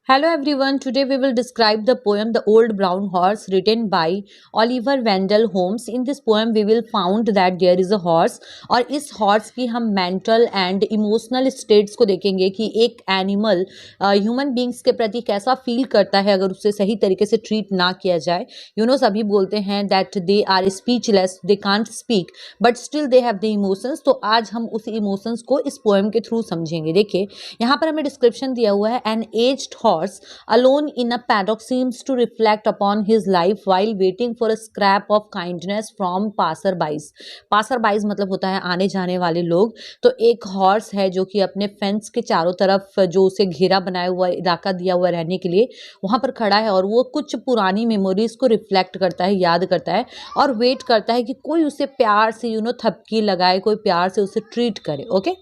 Hello everyone, today we will describe the poem The Old Brown Horse written by Oliver Wendell Holmes. In this poem we will found that there is a horse और इस horse की हम mental and emotional states को देखेंगे कि एक animal human beings के प्रति कैसा feel करता है अगर उसे सही तरीके से treat ना किया जाए. सभी बोलते हैं that they are speechless, they can't speak but still they have the emotions. तो आज हम उस emotions को इस poem के through समझेंगे. देखिए यहाँ पर हमें description दिया हुआ है an aged horse alone in a paddock seems to reflect upon his life while waiting for a scrap of kindness from passerbys. passerbys मतलब होता है आने जाने वाले लोग. तो एक हॉर्स है जो कि अपने फेंस के चारों तरफ जो उसे घेरा बनाया हुआ इलाका दिया हुआ रहने के लिए वहां पर खड़ा है और वो कुछ पुरानी मेमोरीज को रिफ्लेक्ट करता है, याद करता है और वेट करता है कि कोई उसे प्यार से थपकी लगाए, कोई प्यार से उसे ट्रीट करे. ओके,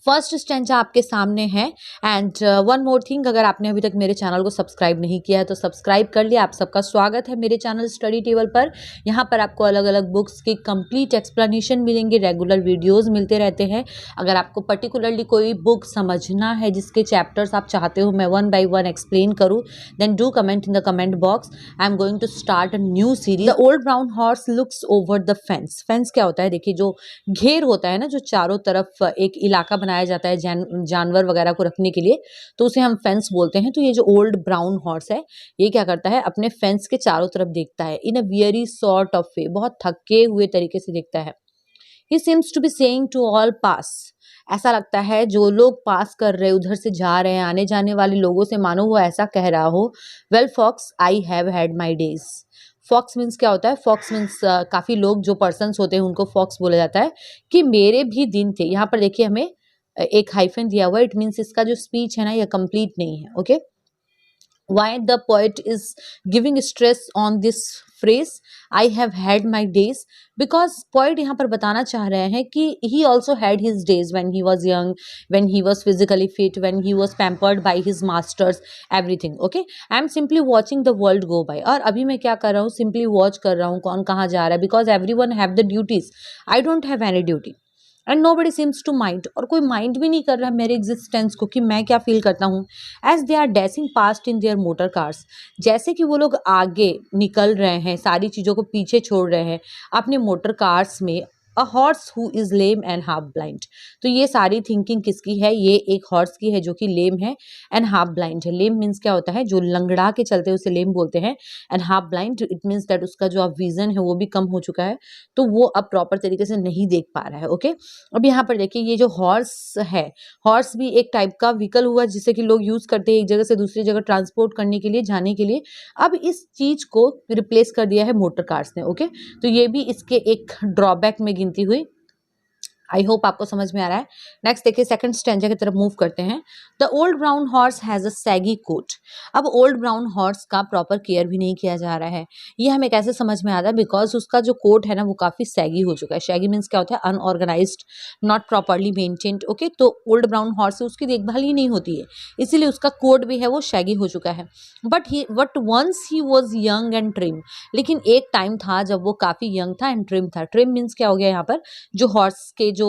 फर्स्ट स्टेंजा आपके सामने है. एंड वन मोर थिंग, अगर आपने अभी तक मेरे चैनल को सब्सक्राइब नहीं किया है तो सब्सक्राइब कर लिया. आप सबका स्वागत है मेरे चैनल स्टडी टेबल पर. यहाँ पर आपको अलग अलग बुक्स की कंप्लीट एक्सप्लेनेशन मिलेंगे, रेगुलर वीडियोस मिलते रहते हैं. अगर आपको पर्टिकुलरली कोई बुक समझना है जिसके चैप्टर्स आप चाहते हो मैं वन बाई वन एक्सप्लेन करूँ, then do comment in the comment box. I am going to start a new series. The old brown horse looks over the fence. Fence क्या होता है? देखिए, जो घेर होता है ना, जो चारों तरफ एक इलाका बनाया जाता है जानवर वगैरह को रखने के लिए, तो उसे हम फेंस बोलते हैं. तो ये जो ओल्ड ब्राउन हॉर्स है ये क्या करता है? अपने फेंस के चारों तरफ देखता है in a weary sort of way, बहुत थके हुए तरीके से देखता है. He seems to be saying to all pass. ऐसा लगता है जो लोग पास कर रहे, उधर से जा रहे हैं, आने जाने वाले लोगों से मानो वो ऐसा कह रहा हो, well folks I have had my days. Folks means क्या होता है? फॉक्स मीन्स काफी लोग जो पर्सन्स होते हैं उनको फॉक्स बोला जाता है कि मेरे भी दिन थे. यहाँ पर देखिए हमें एक हाइफन दिया हुआ है. इट मीन्स इसका जो स्पीच है ना, ये कंप्लीट नहीं है. Okay, why the poet is giving stress on this phrase I have had my days, because poet यहाँ पर बताना चाह रहे हैं कि he also had his days when he was young, when he was physically fit, when he was pampered by his masters, everything. Okay, I am simply watching the world go by. और अभी मैं क्या कर रहा हूँ? simply watch कर रहा हूँ कौन कहाँ जा रहा है, because everyone have the duties, I don't have any duty and nobody seems to mind. और कोई माइंड भी नहीं कर रहा मेरे एग्जिस्टेंस को कि मैं क्या फील करता हूँ. As they are dashing past in their motor cars. जैसे कि वो लोग आगे निकल रहे हैं, सारी चीज़ों को पीछे छोड़ रहे हैं अपने मोटर कार्स में. अ horse who is lame and half blind. तो ये सारी थिंकिंग किसकी है? ये एक हॉर्स की है जो कि लेम है एंड हाफ ब्लाइंड है. लेम मीन्स क्या होता है? जो लंगड़ा के चलते हैं उसे लेम बोलते हैं. And half blind it means that उसका जो अब विजन है वो भी कम हो चुका है, तो वो अब प्रॉपर तरीके से नहीं देख पा रहा है. ओके, अब यहाँ पर देखिए ये जो हॉर्स है, हॉर्स भी एक टाइप का व्हीकल हुआ जिसे कि लोग यूज करते हैं एक जगह से दूसरी जगह ट्रांसपोर्ट करने के लिए, जाने के लिए. अब इस चीज को रिप्लेस कर दिया है मोटर कार्स ने. ओके, तो ये भी इसके एक ड्रॉबैक में गिनती हुई. आई होप आपको समझ में आ रहा है. नेक्स्ट देखिए, सेकंड स्टेंजा की तरफ मूव करते हैं. The old brown horse has a shaggy coat. अब ओल्ड ब्राउन हॉर्स का प्रॉपर केयर भी नहीं किया जा रहा है. ये हमें कैसे समझ में आता है? बिकॉज उसका जो कोट है ना वो काफी सैगी हो चुका है. सैगी मीन्स क्या होता है? Unorganised, not properly maintained. Okay, तो ओल्ड ब्राउन हॉर्स उसकी देखभाल ही नहीं होती है, इसीलिए उसका कोट भी है वो शैगी हो चुका है. But once he was young and trim. लेकिन एक टाइम था जब वो काफी यंग था एंड ट्रिम था. ट्रिम मीन्स क्या हो गया? यहाँ पर जो हॉर्स के जो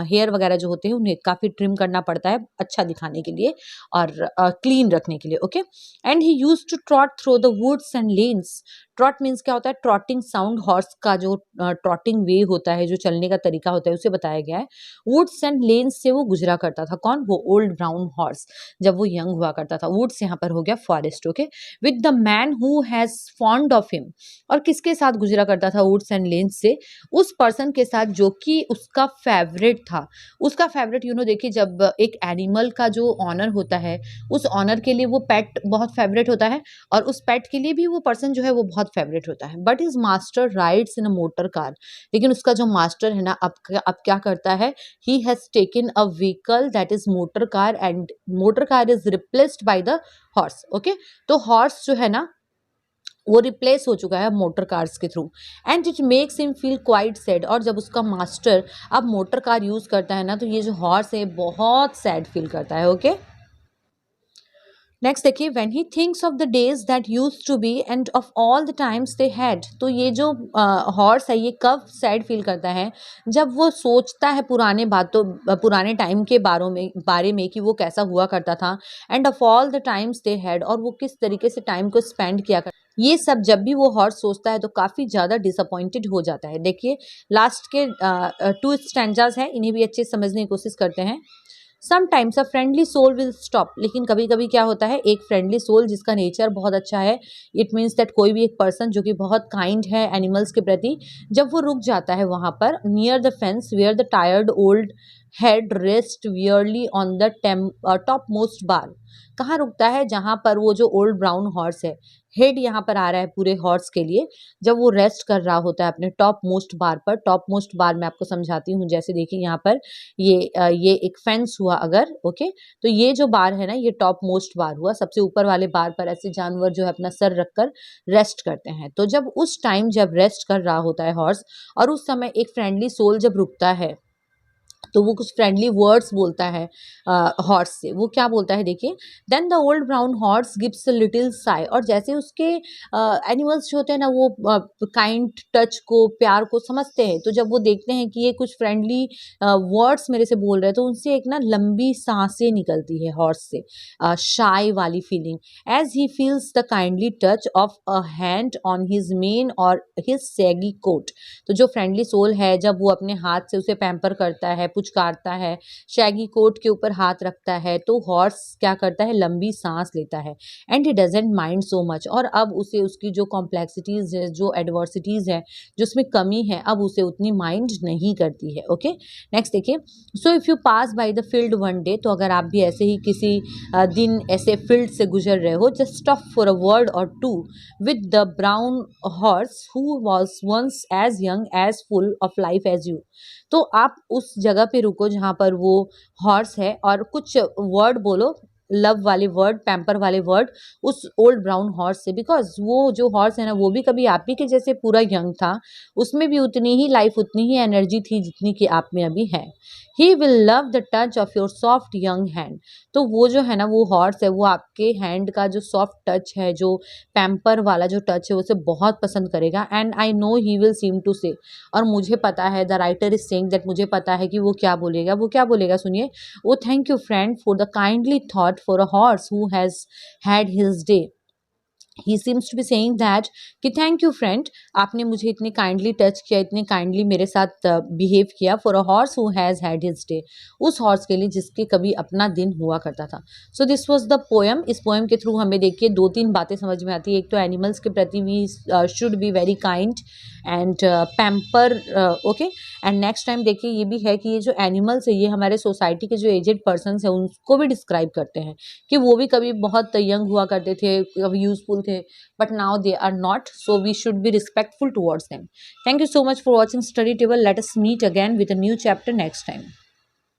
हेयर वगैरह जो होते हैं उन्हें काफी ट्रिम करना पड़ता है अच्छा दिखाने के लिए और क्लीन रखने के लिए. Okay, and he used to trot through the woods and lanes. Trot means क्या होता है? Trotting sound. हॉर्स का जो ट्रॉटिंग वे होता है, जो चलने का तरीका होता है उसे बताया गया है. वुड्स एंड लेन्स से वो गुजरा करता था. कौन? वो ओल्ड ब्राउन हॉर्स जब वो यंग हुआ करता था. वुड्स यहाँ पर हो गया forest. Okay, with the man who has fond of him. और किसके साथ गुजरा करता था वुड्स एंड लेन्स से? उस पर्सन के साथ जो कि उसका फेवरेट था. उसका फेवरेट देखिए, जब एक एनिमल का जो ऑनर होता है उस ऑनर के लिए वो पेट बहुत फेवरेट होता है और उस पेट के लिए भी वो पर्सन जो है वो बहुत फेवरेट होता है. But his master rides in a motor car. लेकिन उसका जो मास्टर है ना अब क्या करता है? He has taken a vehicle that is motor car and motor car is replaced by the horse. Okay, तो हॉर्स जो है ना वो रिप्लेस हो चुका है मोटर कार्स के through. And it makes him feel quite sad. और जब उसका मास्टर अब मोटर कार यूज करता है ना तो ये जो हॉर्स है बहुत सैड फील करता है. ओके, नेक्स्ट देखिए, when he thinks of the days that used to be and of all the times they had. तो ये जो हॉर्स है ये कब सैड फील करता है, जब वो सोचता है पुराने टाइम के बारे में कि वो कैसा हुआ करता था, and of all the times they had, और वो किस तरीके से टाइम को स्पेंड किया कर। ये सब जब भी वो हॉर्स सोचता है तो काफ़ी ज़्यादा डिसअपॉइंटेड हो जाता है। देखिए, लास्ट के 2 स्टैंजाज हैं, इन्हें भी अच्छे से समझने की कोशिश करते हैं। Sometimes a friendly soul will stop. लेकिन कभी कभी क्या होता है, एक फ्रेंडली सोल जिसका नेचर बहुत अच्छा है, इट मीन्स दैट कोई भी एक पर्सन जो कि बहुत काइंड है एनिमल्स के प्रति, जब वो रुक जाता है वहां पर near the fence where the tired old head rest wearily on the topmost bar. कहाँ रुकता है, जहां पर वो जो ओल्ड ब्राउन हॉर्स है, हेड यहाँ पर आ रहा है पूरे हॉर्स के लिए, जब वो रेस्ट कर रहा होता है अपने टॉप मोस्ट बार पर। टॉप मोस्ट बार मैं आपको समझाती हूँ, जैसे देखिए यहाँ पर ये एक फेंस हुआ अगर, ओके, तो ये जो बार है ना, ये टॉप मोस्ट बार हुआ। सबसे ऊपर वाले बार पर ऐसे जानवर जो है अपना सर रखकर रेस्ट करते हैं। तो जब उस टाइम जब रेस्ट कर रहा होता है हॉर्स, और उस समय एक फ्रेंडली सोल जब रुकता है, तो वो कुछ फ्रेंडली वर्ड्स बोलता है हॉर्स से। वो क्या बोलता है देखिए, then the old brown horse gives a little sigh. और जैसे उसके एनिमल्स जो होते हैं ना, वो काइंड टच को, प्यार को समझते हैं, तो जब वो देखते हैं कि ये कुछ फ्रेंडली वर्ड्स मेरे से बोल रहे हैं, तो उनसे एक ना लंबी सांसें निकलती है हॉर्स से, शाई वाली feeling, as he feels the kindly touch of a hand on his mane और हिज सैगी कोट। तो जो फ्रेंडली सोल है, जब वो अपने हाथ से उसे पैम्पर करता है, पुचकारता है, शैगी कोट के ऊपर हाथ रखता है, तो हॉर्स क्या करता है, लंबी सांस लेता है, and he doesn't mind so much. और अब उसे उसकी जो कॉम्प्लेक्सिटीज है, जो एडवर्सिटीज है, जो उसमें कमी है, अब उसे उतनी माइंड नहीं करती है। ओके, नेक्स्ट देखिए, so if you pass by the field one day. तो अगर आप भी ऐसे ही किसी दिन ऐसे फील्ड से गुजर रहे हो, just stop for a word और to with the brown horse who was once as young as full of life as you। तो आप उस जगह पे रुको जहाँ पर वो हॉर्स है, और कुछ वर्ड बोलो, लव वाले वर्ड, पैम्पर वाले वर्ड उस ओल्ड ब्राउन हॉर्स से, बिकॉज वो जो हॉर्स है ना, वो भी कभी आप ही के जैसे पूरा यंग था, उसमें भी उतनी ही लाइफ, उतनी ही एनर्जी थी जितनी कि आप में अभी है। He will love the touch of your soft young hand. तो वो जो है ना, वो हॉर्स है, वो आपके हैंड का जो सॉफ्ट टच है, जो पैम्पर वाला जो टच है, उसे बहुत पसंद करेगा। And I know he will seem to say, और मुझे पता है, the writer is saying that, मुझे पता है कि वो क्या बोलेगा। वो क्या बोलेगा, सुनिए, वो thank you friend for the kindly thought for a horse who has had his day. He seems to be saying that कि थैंक यू फ्रेंड, आपने मुझे इतने काइंडली टच किया, इतने काइंडली मेरे साथ बिहेव किया, for a horse who has had his day, उस हॉर्स के लिए जिसके कभी अपना दिन हुआ करता था। So this was the poem. इस पोएम के थ्रू हमें देखिए 2-3 बातें समझ में आती है। एक तो एनिमल्स के प्रति we should be very kind and pamper, okay. And next time देखिए, ये भी है कि ये जो एनिमल्स है, ये हमारे सोसाइटी के जो एजेड पर्सन है उनको भी डिस्क्राइब करते हैं कि वो भी कभी बहुत यंग हुआ करते थे, कभी यूजफुल थे, but now they are not, so we should be respectful towards them. Thank you so much for watching study table. Let us meet again with a new chapter next time.